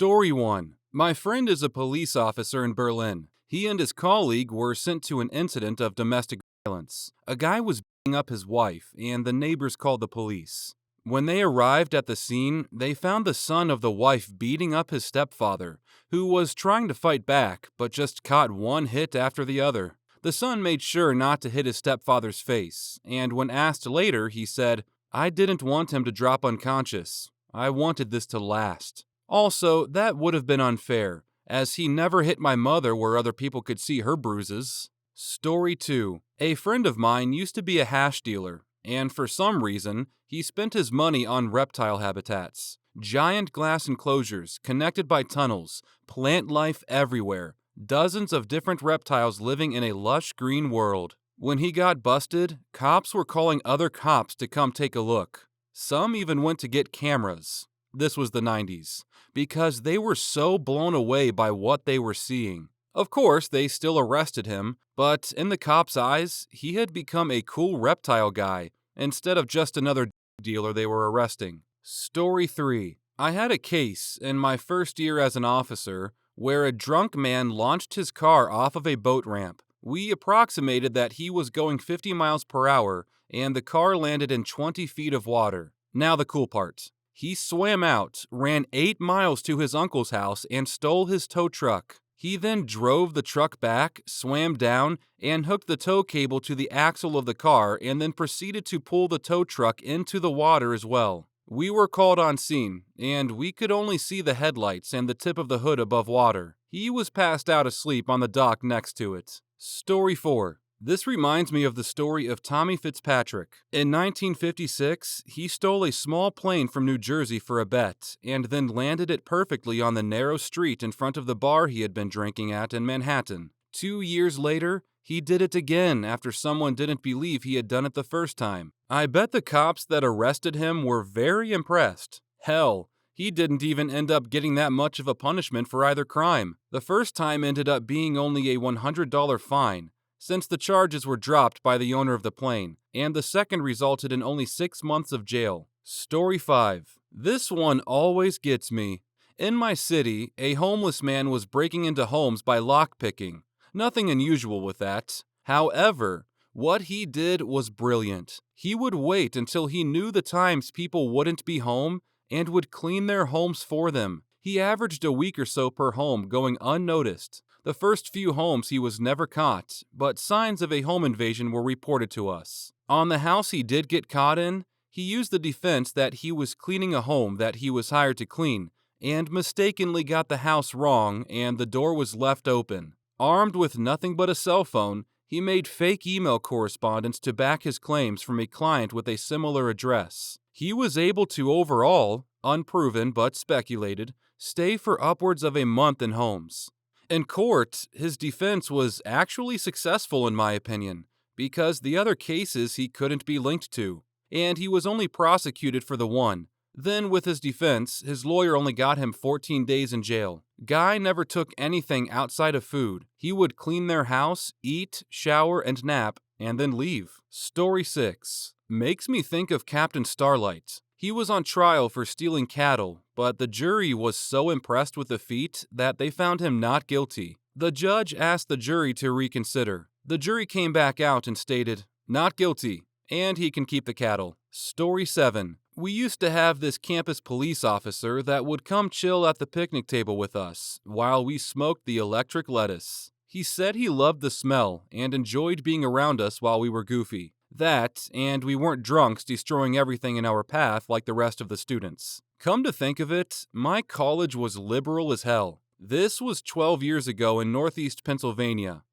Story 1. My friend is a police officer in Berlin. He and his colleague were sent to an incident of domestic violence. A guy was beating up his wife, and the neighbors called the police. When they arrived at the scene, they found the son of the wife beating up his stepfather, who was trying to fight back, but just caught one hit after the other. The son made sure not to hit his stepfather's face, and when asked later, he said, "I didn't want him to drop unconscious. I wanted this to last." Also, that would have been unfair, as he never hit my mother where other people could see her bruises. Story 2. A friend of mine used to be a hash dealer, and for some reason, he spent his money on reptile habitats. Giant glass enclosures, connected by tunnels, plant life everywhere, dozens of different reptiles living in a lush green world. When he got busted, cops were calling other cops to come take a look. Some even went to get cameras. This was the 90s, because they were so blown away by what they were seeing. Of course, they still arrested him, but in the cops' eyes, he had become a cool reptile guy instead of just another dealer they were arresting. Story 3. I had a case in my first year as an officer where a drunk man launched his car off of a boat ramp. We approximated that he was going 50 miles per hour, and the car landed in 20 feet of water. Now the cool part. He swam out, ran 8 miles to his uncle's house, and stole his tow truck. He then drove the truck back, swam down, and hooked the tow cable to the axle of the car, and then proceeded to pull the tow truck into the water as well. We were called on scene, and we could only see the headlights and the tip of the hood above water. He was passed out asleep on the dock next to it. Story 4. This reminds me of the story of Tommy Fitzpatrick. In 1956, he stole a small plane from New Jersey for a bet, and then landed it perfectly on the narrow street in front of the bar he had been drinking at in Manhattan. 2 years later, he did it again after someone didn't believe he had done it the first time. I bet the cops that arrested him were very impressed. Hell, he didn't even end up getting that much of a punishment for either crime. The first time ended up being only a $100 fine, since the charges were dropped by the owner of the plane, and the second resulted in only 6 months of jail. Story 5. This one always gets me. In my city, a homeless man was breaking into homes by lockpicking. Nothing unusual with that. However, what he did was brilliant. He would wait until he knew the times people wouldn't be home and would clean their homes for them. He averaged a week or so per home going unnoticed. The first few homes he was never caught, but signs of a home invasion were reported to us. On the house he did get caught in, he used the defense that he was cleaning a home that he was hired to clean, and mistakenly got the house wrong and the door was left open. Armed with nothing but a cell phone, he made fake email correspondence to back his claims from a client with a similar address. He was able to overall, unproven but speculated, stay for upwards of a month in homes. In court, his defense was actually successful in my opinion, because the other cases he couldn't be linked to, and he was only prosecuted for the one. Then with his defense, his lawyer only got him 14 days in jail. Guy never took anything outside of food. He would clean their house, eat, shower, and nap, and then leave. Story 6. Makes me think of Captain Starlight. He was on trial for stealing cattle, but the jury was so impressed with the feat that they found him not guilty. The judge asked the jury to reconsider. The jury came back out and stated, "Not guilty," and he can keep the cattle. Story 7. We used to have this campus police officer that would come chill at the picnic table with us while we smoked the electric lettuce. He said he loved the smell and enjoyed being around us while we were goofy. That, and we weren't drunks destroying everything in our path like the rest of the students. Come to think of it, my college was liberal as hell. This was 12 years ago in Northeast Pennsylvania.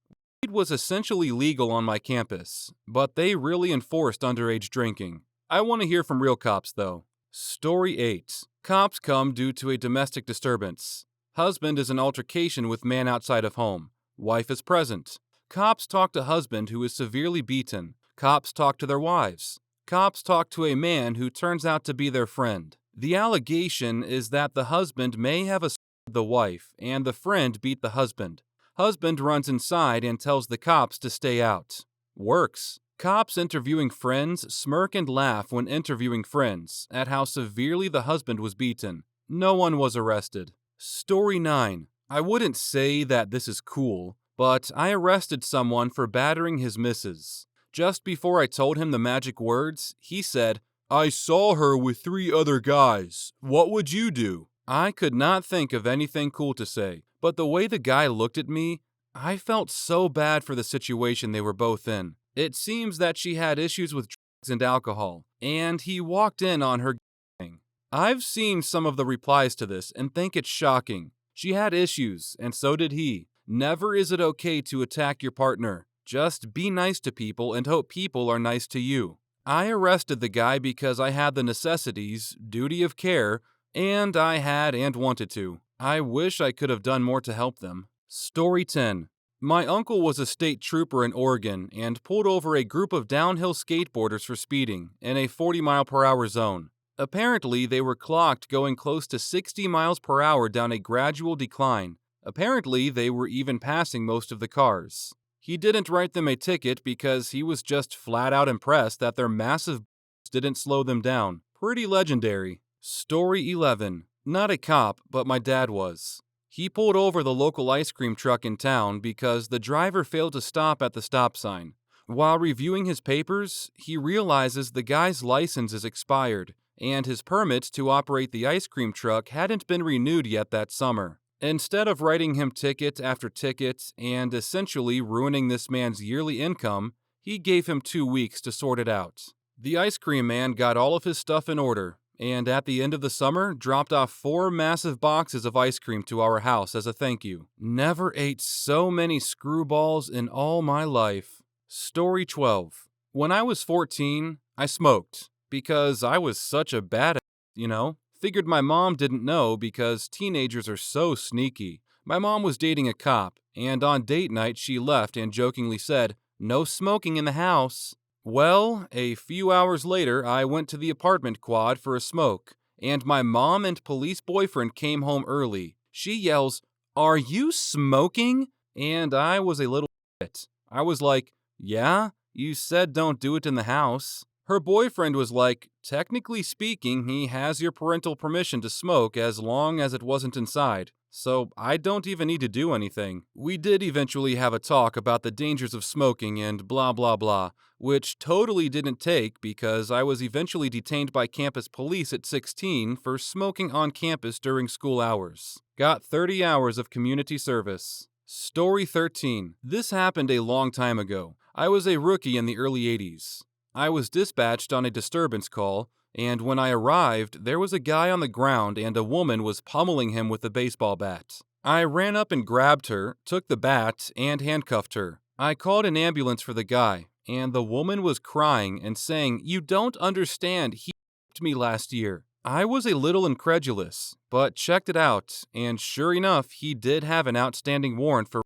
Weed was essentially legal on my campus, but they really enforced underage drinking. I want to hear from real cops, though. Story 8. Cops come due to a domestic disturbance. Husband is in altercation with man outside of home. Wife is present. Cops talk to husband who is severely beaten. Cops talk to their wives. Cops talk to a man who turns out to be their friend. The allegation is that the husband may have assaulted the wife, and the friend beat the husband. Husband runs inside and tells the cops to stay out. Works. Cops interviewing friends smirk and laugh when interviewing friends at how severely the husband was beaten. No one was arrested. Story 9. I wouldn't say that this is cool, but I arrested someone for battering his missus. Just before I told him the magic words, he said, "I saw her with 3 other guys. What would you do?" I could not think of anything cool to say, but the way the guy looked at me, I felt so bad for the situation they were both in. It seems that she had issues with drugs and alcohol, and he walked in on her gang. I've seen some of the replies to this and think it's shocking. She had issues, and so did he. Never is it okay to attack your partner. Just be nice to people and hope people are nice to you. I arrested the guy because I had the necessities, duty of care, and I had and wanted to. I wish I could have done more to help them. Story 10. My uncle was a state trooper in Oregon and pulled over a group of downhill skateboarders for speeding in a 40-mile-per-hour zone. Apparently, they were clocked going close to 60 miles per hour down a gradual decline. Apparently, they were even passing most of the cars. He didn't write them a ticket because he was just flat out impressed that their massive didn't slow them down. Pretty legendary. Story 11. Not a cop, but my dad was. He pulled over the local ice cream truck in town because the driver failed to stop at the stop sign. While reviewing his papers, he realizes the guy's license is expired, and his permit to operate the ice cream truck hadn't been renewed yet that summer. Instead of writing him ticket after ticket and essentially ruining this man's yearly income, he gave him 2 weeks to sort it out. The ice cream man got all of his stuff in order, and at the end of the summer, dropped off 4 massive boxes of ice cream to our house as a thank you. Never ate so many screwballs in all my life. Story 12. When I was 14, I smoked, because I was such a badass. Figured my mom didn't know because teenagers are so sneaky. My mom was dating a cop, and on date night she left and jokingly said, "No smoking in the house." Well, a few hours later, I went to the apartment quad for a smoke, and my mom and police boyfriend came home early. She yells, "Are you smoking?" And I was a little bit. I was like, "Yeah, you said don't do it in the house." Her boyfriend was like, "Technically speaking, he has your parental permission to smoke as long as it wasn't inside. So I don't even need to do anything." We did eventually have a talk about the dangers of smoking and blah blah blah, which totally didn't take because I was eventually detained by campus police at 16 for smoking on campus during school hours. Got 30 hours of community service. Story 13. This happened a long time ago. I was a rookie in the early 80s. I was dispatched on a disturbance call, and when I arrived, there was a guy on the ground and a woman was pummeling him with a baseball bat. I ran up and grabbed her, took the bat, and handcuffed her. I called an ambulance for the guy, and the woman was crying and saying, "You don't understand, he raped me last year." I was a little incredulous, but checked it out, and sure enough, he did have an outstanding warrant for rape.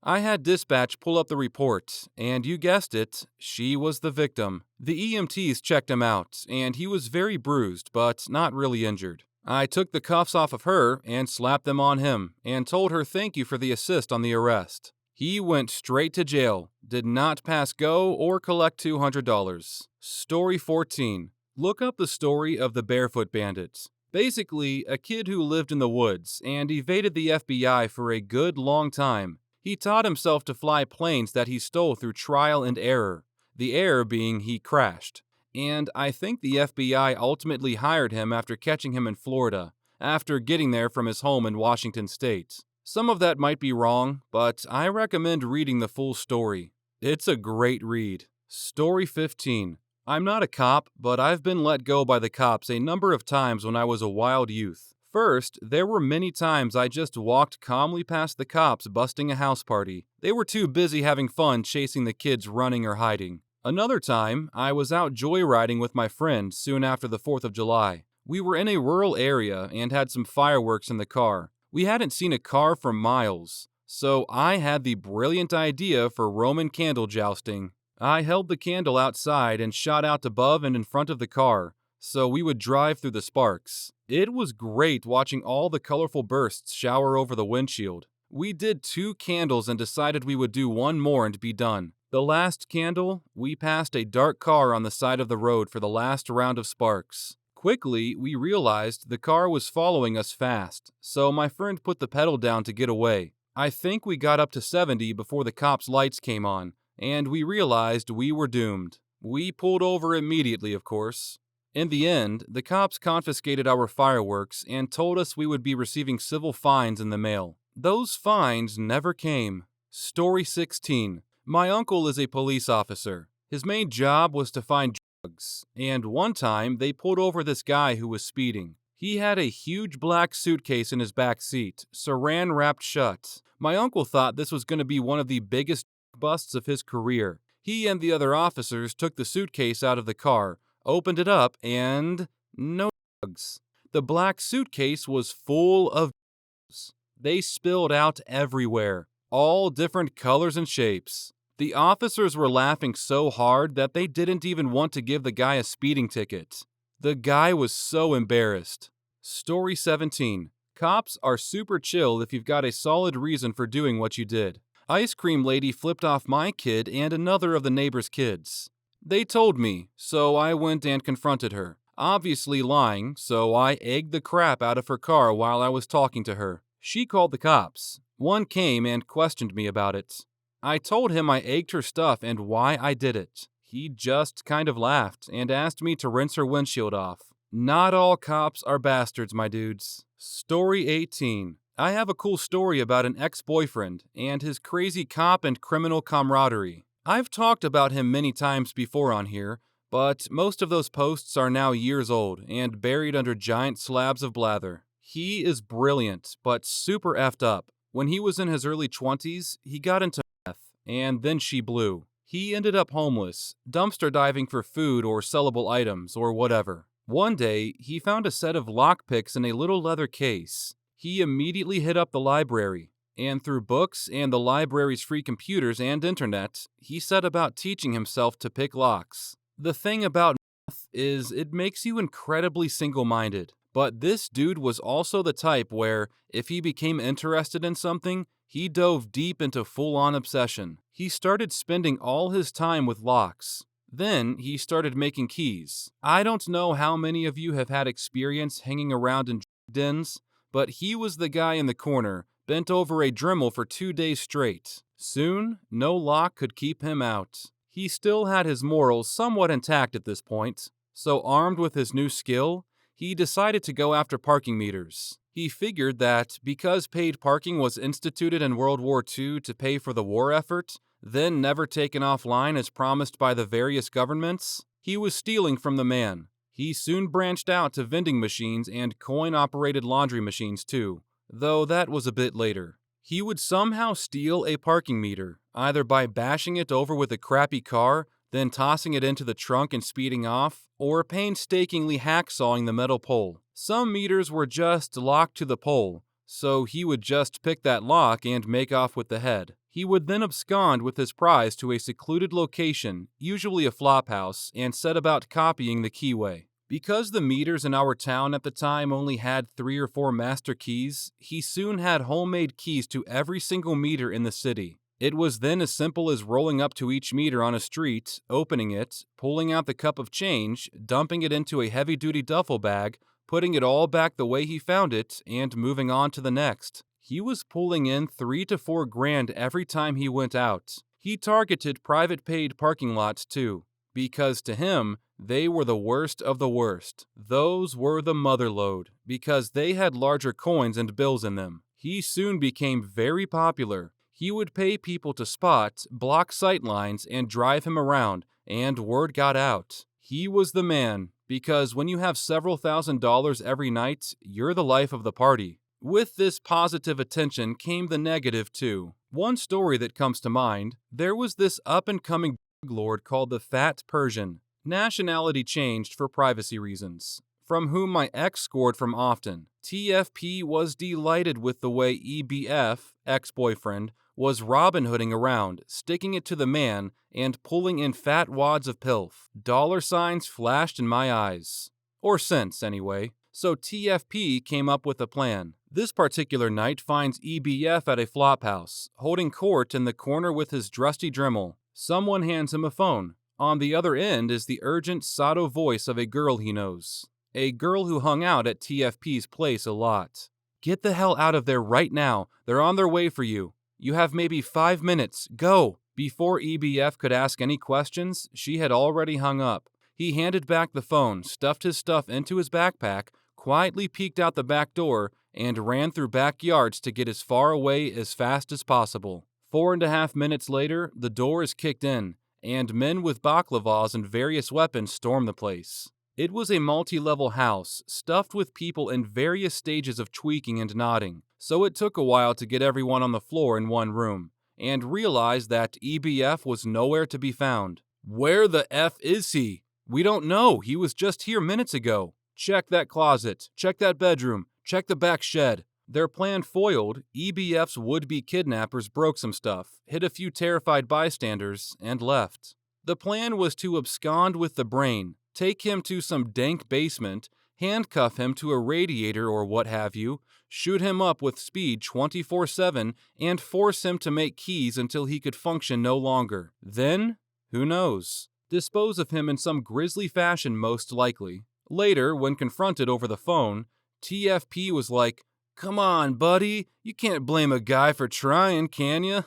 I had dispatch pull up the report, and you guessed it, she was the victim. The EMTs checked him out, and he was very bruised, but not really injured. I took the cuffs off of her and slapped them on him, and told her thank you for the assist on the arrest. He went straight to jail, did not pass go or collect $200. Story 14. Look up the story of the Barefoot Bandits. Basically, a kid who lived in the woods and evaded the FBI for a good long time. He taught himself to fly planes that he stole through trial and error, the error being he crashed. And I think the FBI ultimately hired him after catching him in Florida, after getting there from his home in Washington State. Some of that might be wrong, but I recommend reading the full story. It's a great read. Story 15. I'm not a cop, but I've been let go by the cops a number of times when I was a wild youth. First, there were many times I just walked calmly past the cops busting a house party. They were too busy having fun chasing the kids running or hiding. Another time, I was out joyriding with my friends soon after the 4th of July. We were in a rural area and had some fireworks in the car. We hadn't seen a car for miles, so I had the brilliant idea for Roman candle jousting. I held the candle outside and shot out above and in front of the car, so we would drive through the sparks. It was great watching all the colorful bursts shower over the windshield. We did 2 candles and decided we would do 1 more and be done. The last candle, we passed a dark car on the side of the road for the last round of sparks. Quickly, we realized the car was following us fast, so my friend put the pedal down to get away. I think we got up to 70 before the cops' lights came on, and we realized we were doomed. We pulled over immediately, of course. In the end, the cops confiscated our fireworks and told us we would be receiving civil fines in the mail. Those fines never came. Story 16. My uncle is a police officer. His main job was to find drugs, and one time they pulled over this guy who was speeding. He had a huge black suitcase in his back seat, saran wrapped shut. My uncle thought this was going to be one of the biggest busts of his career. He and the other officers took the suitcase out of the car, opened it up, and no drugs. The black suitcase was full of drugs. They spilled out everywhere, all different colors and shapes. The officers were laughing so hard that they didn't even want to give the guy a speeding ticket. The guy was so embarrassed. Story 17. Cops are super chill if you've got a solid reason for doing what you did. Ice cream lady flipped off my kid and another of the neighbor's kids. They told me, so I went and confronted her. Obviously lying, so I egged the crap out of her car while I was talking to her. She called the cops. One came and questioned me about it. I told him I egged her stuff and why I did it. He just kind of laughed and asked me to rinse her windshield off. Not all cops are bastards, my dudes. Story 18. I have a cool story about an ex-boyfriend and his crazy cop and criminal camaraderie. I've talked about him many times before on here, but most of those posts are now years old and buried under giant slabs of blather. He is brilliant, but super effed up. When he was in his early 20s, he got into meth, and then she blew. He ended up homeless, dumpster diving for food or sellable items or whatever. One day, he found a set of lockpicks in a little leather case. He immediately hit up the library, and through books and the library's free computers and internet, he set about teaching himself to pick locks. The thing about meth is it makes you incredibly single-minded. But this dude was also the type where, if he became interested in something, he dove deep into full-on obsession. He started spending all his time with locks. Then he started making keys. I don't know how many of you have had experience hanging around in dens, but he was the guy in the corner, bent over a Dremel for 2 days straight. Soon, no lock could keep him out. He still had his morals somewhat intact at this point, so armed with his new skill, he decided to go after parking meters. He figured that because paid parking was instituted in World War II to pay for the war effort, then never taken offline as promised by the various governments, he was stealing from the man. He soon branched out to vending machines and coin-operated laundry machines too, though that was a bit later. He would somehow steal a parking meter, either by bashing it over with a crappy car, then tossing it into the trunk and speeding off, or painstakingly hacksawing the metal pole. Some meters were just locked to the pole, so he would just pick that lock and make off with the head. He would then abscond with his prize to a secluded location, usually a flophouse, and set about copying the keyway. Because the meters in our town at the time only had 3 or 4 master keys, he soon had homemade keys to every single meter in the city. It was then as simple as rolling up to each meter on a street, opening it, pulling out the cup of change, dumping it into a heavy-duty duffel bag, putting it all back the way he found it, and moving on to the next. He was pulling in $3 to $4 grand every time he went out. He targeted private paid parking lots too, because to him, they were the worst of the worst. Those were the motherlode, because they had larger coins and bills in them. He soon became very popular. He would pay people to spot, block sightlines, and drive him around, and word got out. He was the man, because when you have several $1,000s every night, you're the life of the party. With this positive attention came the negative too. One story that comes to mind, there was this up-and-coming lord called the Fat Persian. Nationality changed for privacy reasons, from whom my ex scored from often. TFP was delighted with the way EBF, ex-boyfriend, was Robin Hooding around, sticking it to the man, and pulling in fat wads of pilf. Dollar signs flashed in my eyes. Or cents, anyway. So TFP came up with a plan. This particular night finds EBF at a flophouse, holding court in the corner with his drusty Dremel. Someone hands him a phone. On the other end is the urgent, sotto voice of a girl he knows. a girl who hung out at TFP's place a lot. "Get the hell out of there right now. They're on their way for you. You have maybe 5 minutes. Go!" Before EBF could ask any questions, she had already hung up. He handed back the phone, stuffed his stuff into his backpack, quietly peeked out the back door, and ran through backyards to get as far away as fast as possible. 4.5 minutes later, the door is kicked in, and men with baklavas and various weapons storm the place. It was a multi-level house, stuffed with people in various stages of tweaking and nodding, so it took a while to get everyone on the floor in one room, and realize that EBF was nowhere to be found. "Where the F is he? We don't know. He was just here minutes ago. Check that closet. Check that bedroom. Check the back shed." Their plan foiled, EBF's would-be kidnappers broke some stuff, hit a few terrified bystanders, and left. The plan was to abscond with the brain, take him to some dank basement, handcuff him to a radiator or what have you, shoot him up with speed 24/7, and force him to make keys until he could function no longer. Then, who knows? Dispose of him in some grisly fashion most likely. Later, when confronted over the phone, TFP was like, "Come on, buddy, you can't blame a guy for trying, can you?"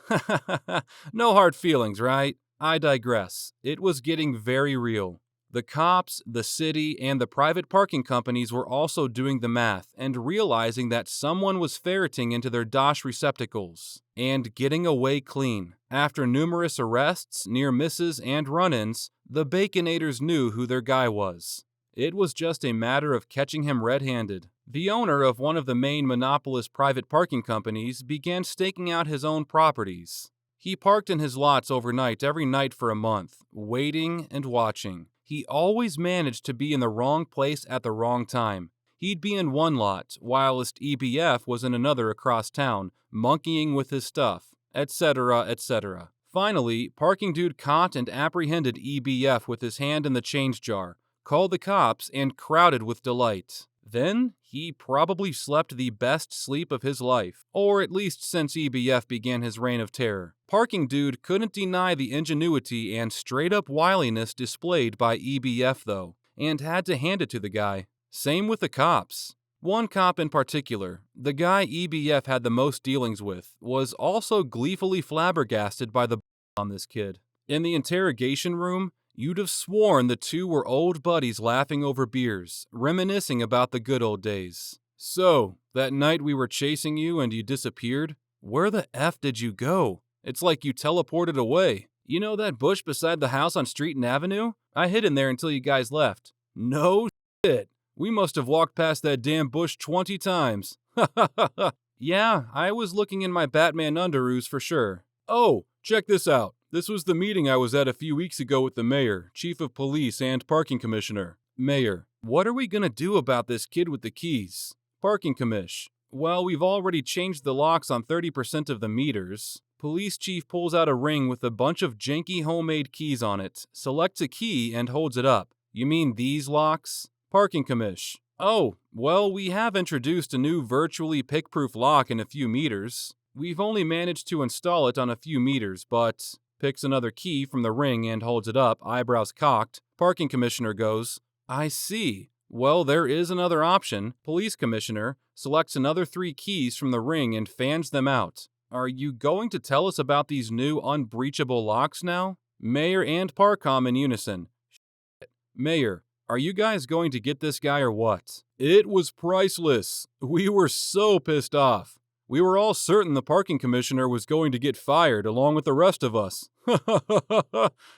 No hard feelings, right? I digress. It was getting very real. The cops, the city, and the private parking companies were also doing the math and realizing that someone was ferreting into their dosh receptacles and getting away clean. After numerous arrests, near misses, and run-ins, the Baconators knew who their guy was. It was just a matter of catching him red-handed. The owner of one of the main monopolist private parking companies began staking out his own properties. He parked in his lots overnight every night for a month, waiting and watching. He always managed to be in the wrong place at the wrong time. He'd be in one lot, whilst EBF was in another across town, monkeying with his stuff, etc., etc. Finally, Parking Dude caught and apprehended EBF with his hand in the change jar, called the cops, and crowded with delight. Then, he probably slept the best sleep of his life, or at least since EBF began his reign of terror. Parking Dude couldn't deny the ingenuity and straight-up wiliness displayed by EBF, though, and had to hand it to the guy. Same with the cops. One cop in particular, the guy EBF had the most dealings with, was also gleefully flabbergasted by the on this kid. In the interrogation room, you'd have sworn the two were old buddies laughing over beers, reminiscing about the good old days. "So, that night we were chasing you and you disappeared? Where the F did you go? It's like you teleported away. You know that bush beside the house on Street and Avenue? I hid in there until you guys left." "No shit. We must have walked past that damn bush 20 times. Ha ha ha ha. Yeah, I was looking in my Batman underoos for sure. Oh, check this out. This was the meeting I was at a few weeks ago with the mayor, chief of police, and parking commissioner." Mayor: "What are we gonna do about this kid with the keys?" Parking commish: "Well, we've already changed the locks on 30% of the meters." Police chief pulls out a ring with a bunch of janky homemade keys on it, selects a key, and holds it up. "You mean these locks?" Parking commish: "Oh, well, we have introduced a new virtually pick-proof lock in a few meters. We've only managed to install it on a few meters, but..." Picks another key from the ring and holds it up, eyebrows cocked. Parking commissioner goes, "I see. Well, there is another option." Police commissioner selects another 3 keys from the ring and fans them out. "Are you going to tell us about these new unbreachable locks now?" Mayor and Parcom in unison: "Shit. Mayor, are you guys going to get this guy or what?" "It was priceless. We were so pissed off. We were all certain the parking commissioner was going to get fired along with the rest of us."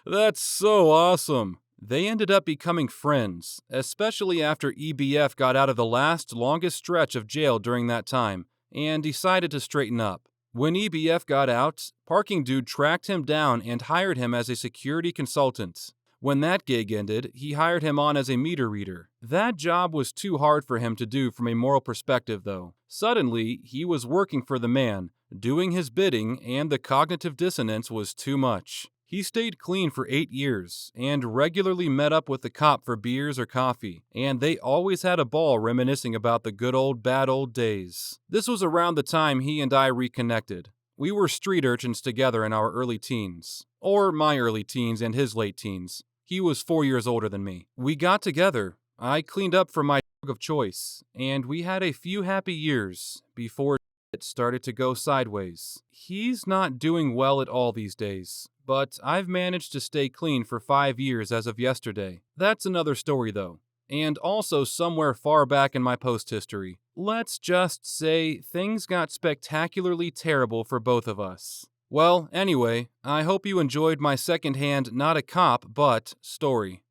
"That's so awesome." They ended up becoming friends, especially after EBF got out of the longest stretch of jail during that time, and decided to straighten up. When EBF got out, Parking Dude tracked him down and hired him as a security consultant. When that gig ended, he hired him on as a meter reader. That job was too hard for him to do from a moral perspective, though. Suddenly, he was working for the man, doing his bidding, and the cognitive dissonance was too much. He stayed clean for 8 years, and regularly met up with the cop for beers or coffee, and they always had a ball reminiscing about the good old bad old days. This was around the time he and I reconnected. We were street urchins together in our early teens. Or my early teens and his late teens. He was 4 years older than me. We got together, I cleaned up for my dog of choice, and we had a few happy years before it started to go sideways. He's not doing well at all these days, but I've managed to stay clean for 5 years as of yesterday. That's another story though, and also somewhere far back in my post history. Let's just say things got spectacularly terrible for both of us. Well, anyway, I hope you enjoyed my secondhand not a cop but story.